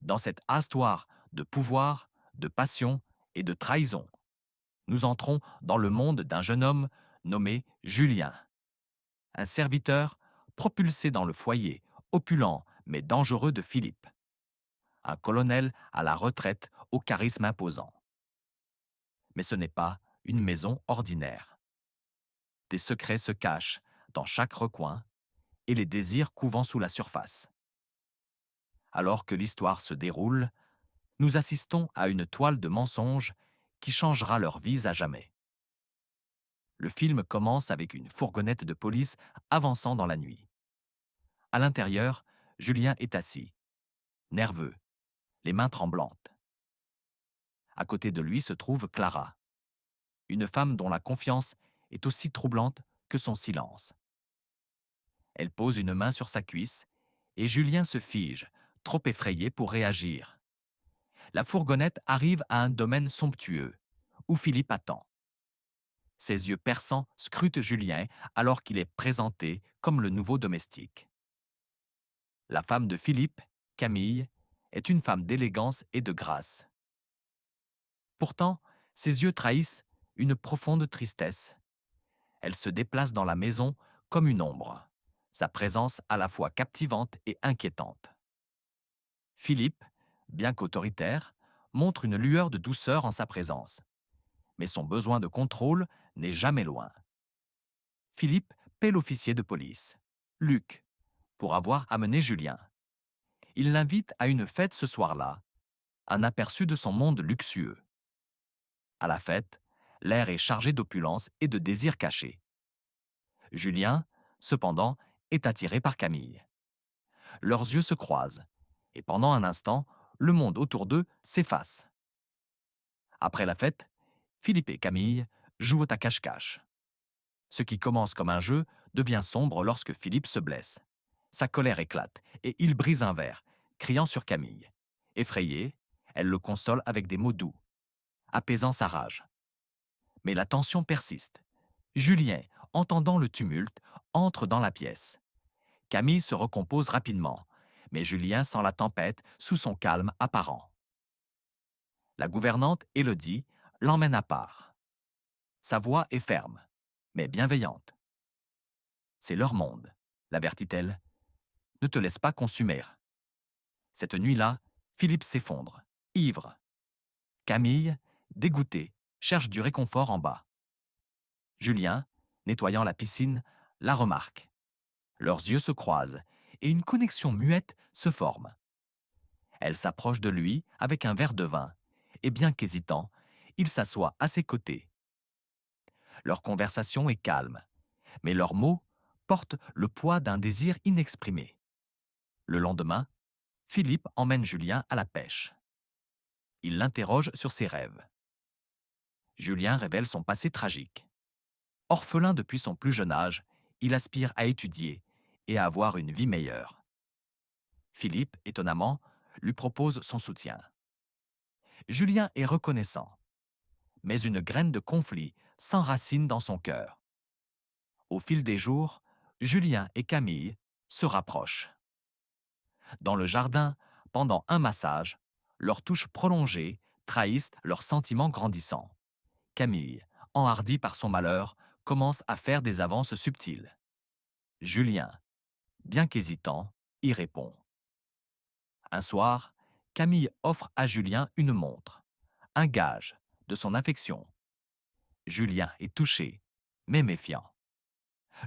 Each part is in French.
Dans cette histoire de pouvoir, de passion et de trahison, nous entrons dans le monde d'un jeune homme nommé Julien, un serviteur propulsé dans le foyer, opulent mais dangereux de Philippe, un colonel à la retraite au charisme imposant. Mais ce n'est pas une maison ordinaire. Des secrets se cachent dans chaque recoin et les désirs couvant sous la surface. Alors que l'histoire se déroule, nous assistons à une toile de mensonges qui changera leurs vies à jamais. Le film commence avec une fourgonnette de police avançant dans la nuit. À l'intérieur, Julien est assis, nerveux, les mains tremblantes. À côté de lui se trouve Clara, une femme dont la confiance est aussi troublante que son silence. Elle pose une main sur sa cuisse et Julien se fige, trop effrayé pour réagir. La fourgonnette arrive à un domaine somptueux, où Philippe attend. Ses yeux perçants scrutent Julien alors qu'il est présenté comme le nouveau domestique. La femme de Philippe, Camille, est une femme d'élégance et de grâce. Pourtant, ses yeux trahissent une profonde tristesse. Elle se déplace dans la maison comme une ombre, sa présence à la fois captivante et inquiétante. Philippe, bien qu'autoritaire, montre une lueur de douceur en sa présence, mais son besoin de contrôle n'est jamais loin. Philippe paie l'officier de police, Luc, pour avoir amené Julien. Il l'invite à une fête ce soir-là, un aperçu de son monde luxueux. À la fête, l'air est chargé d'opulence et de désirs cachés. Julien, cependant, est attiré par Camille. Leurs yeux se croisent, et pendant un instant, le monde autour d'eux s'efface. Après la fête, Philippe et Camille jouent à cache-cache. Ce qui commence comme un jeu devient sombre lorsque Philippe se blesse. Sa colère éclate et il brise un verre, criant sur Camille. Effrayée, elle le console avec des mots doux, apaisant sa rage. Mais la tension persiste. Julien, entendant le tumulte, entre dans la pièce. Camille se recompose rapidement, mais Julien sent la tempête sous son calme apparent. La gouvernante, Élodie, l'emmène à part. Sa voix est ferme, mais bienveillante. C'est leur monde, l'avertit-elle. Ne te laisse pas consumer. Cette nuit-là, Philippe s'effondre, ivre. Camille, dégoûtée, cherche du réconfort en bas. Julien, nettoyant la piscine, la remarque. Leurs yeux se croisent et une connexion muette se forme. Elle s'approche de lui avec un verre de vin et bien qu'hésitant, il s'assoit à ses côtés. Leur conversation est calme, mais leurs mots portent le poids d'un désir inexprimé. Le lendemain, Philippe emmène Julien à la pêche. Il l'interroge sur ses rêves. Julien révèle son passé tragique. Orphelin depuis son plus jeune âge, il aspire à étudier et à avoir une vie meilleure. Philippe, étonnamment, lui propose son soutien. Julien est reconnaissant, mais une graine de conflit s'enracine dans son cœur. Au fil des jours, Julien et Camille se rapprochent. Dans le jardin, pendant un massage, leurs touches prolongées trahissent leurs sentiments grandissants. Camille, enhardie par son malheur, commence à faire des avances subtiles. Julien, bien qu'hésitant, y répond. Un soir, Camille offre à Julien une montre, un gage de son affection. Julien est touché, mais méfiant.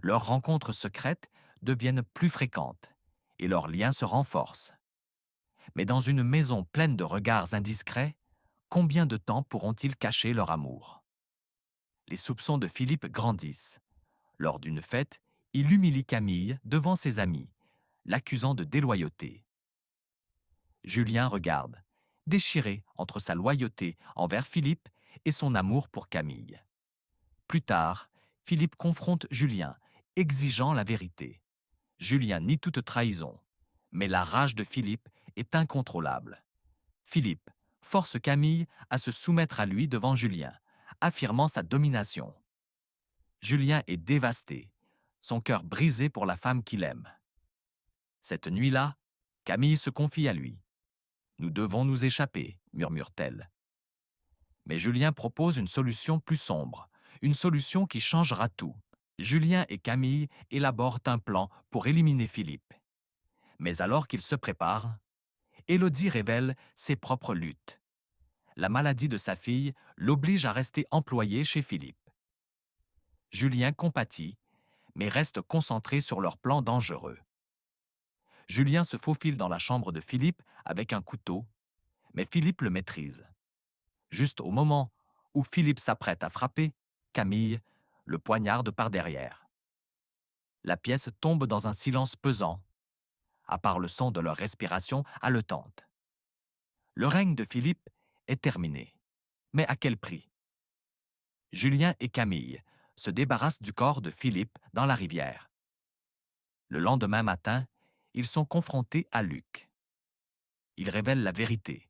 Leurs rencontres secrètes deviennent plus fréquentes et leurs liens se renforcent. Mais dans une maison pleine de regards indiscrets, combien de temps pourront-ils cacher leur amour? Les soupçons de Philippe grandissent. Lors d'une fête, il humilie Camille devant ses amis, l'accusant de déloyauté. Julien regarde, déchiré entre sa loyauté envers Philippe et son amour pour Camille. Plus tard, Philippe confronte Julien, exigeant la vérité. Julien nie toute trahison, mais la rage de Philippe est incontrôlable. Philippe force Camille à se soumettre à lui devant Julien, affirmant sa domination. Julien est dévasté, son cœur brisé pour la femme qu'il aime. Cette nuit-là, Camille se confie à lui. Nous devons nous échapper, murmure-t-elle. Mais Julien propose une solution plus sombre, une solution qui changera tout. Julien et Camille élaborent un plan pour éliminer Philippe. Mais alors qu'ils se préparent, Élodie révèle ses propres luttes. La maladie de sa fille l'oblige à rester employée chez Philippe. Julien compatit, mais reste concentré sur leur plan dangereux. Julien se faufile dans la chambre de Philippe avec un couteau, mais Philippe le maîtrise. Juste au moment où Philippe s'apprête à frapper, Camille le poignarde par derrière. La pièce tombe dans un silence pesant, à part le son de leur respiration haletante. Le règne de Philippe est terminé. Mais à quel prix? Julien et Camille se débarrassent du corps de Philippe dans la rivière. Le lendemain matin, ils sont confrontés à Luc. Ils révèlent la vérité.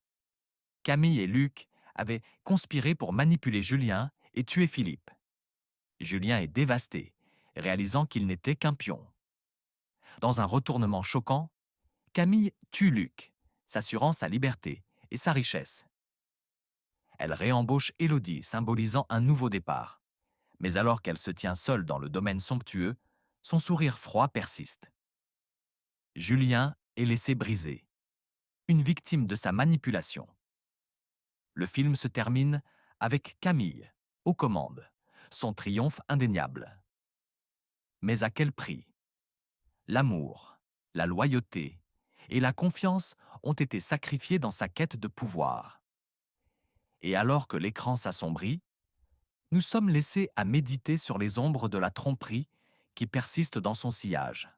Camille et Luc avaient conspiré pour manipuler Julien et tuer Philippe. Julien est dévasté, réalisant qu'il n'était qu'un pion. Dans un retournement choquant, Camille tue Luc, s'assurant sa liberté et sa richesse. Elle réembauche Élodie, symbolisant un nouveau départ. Mais alors qu'elle se tient seule dans le domaine somptueux, son sourire froid persiste. Julien est laissé brisé, une victime de sa manipulation. Le film se termine avec Camille, aux commandes, son triomphe indéniable. Mais à quel prix? L'amour, la loyauté et la confiance ont été sacrifiés dans sa quête de pouvoir. Et alors que l'écran s'assombrit, nous sommes laissés à méditer sur les ombres de la tromperie qui persistent dans son sillage.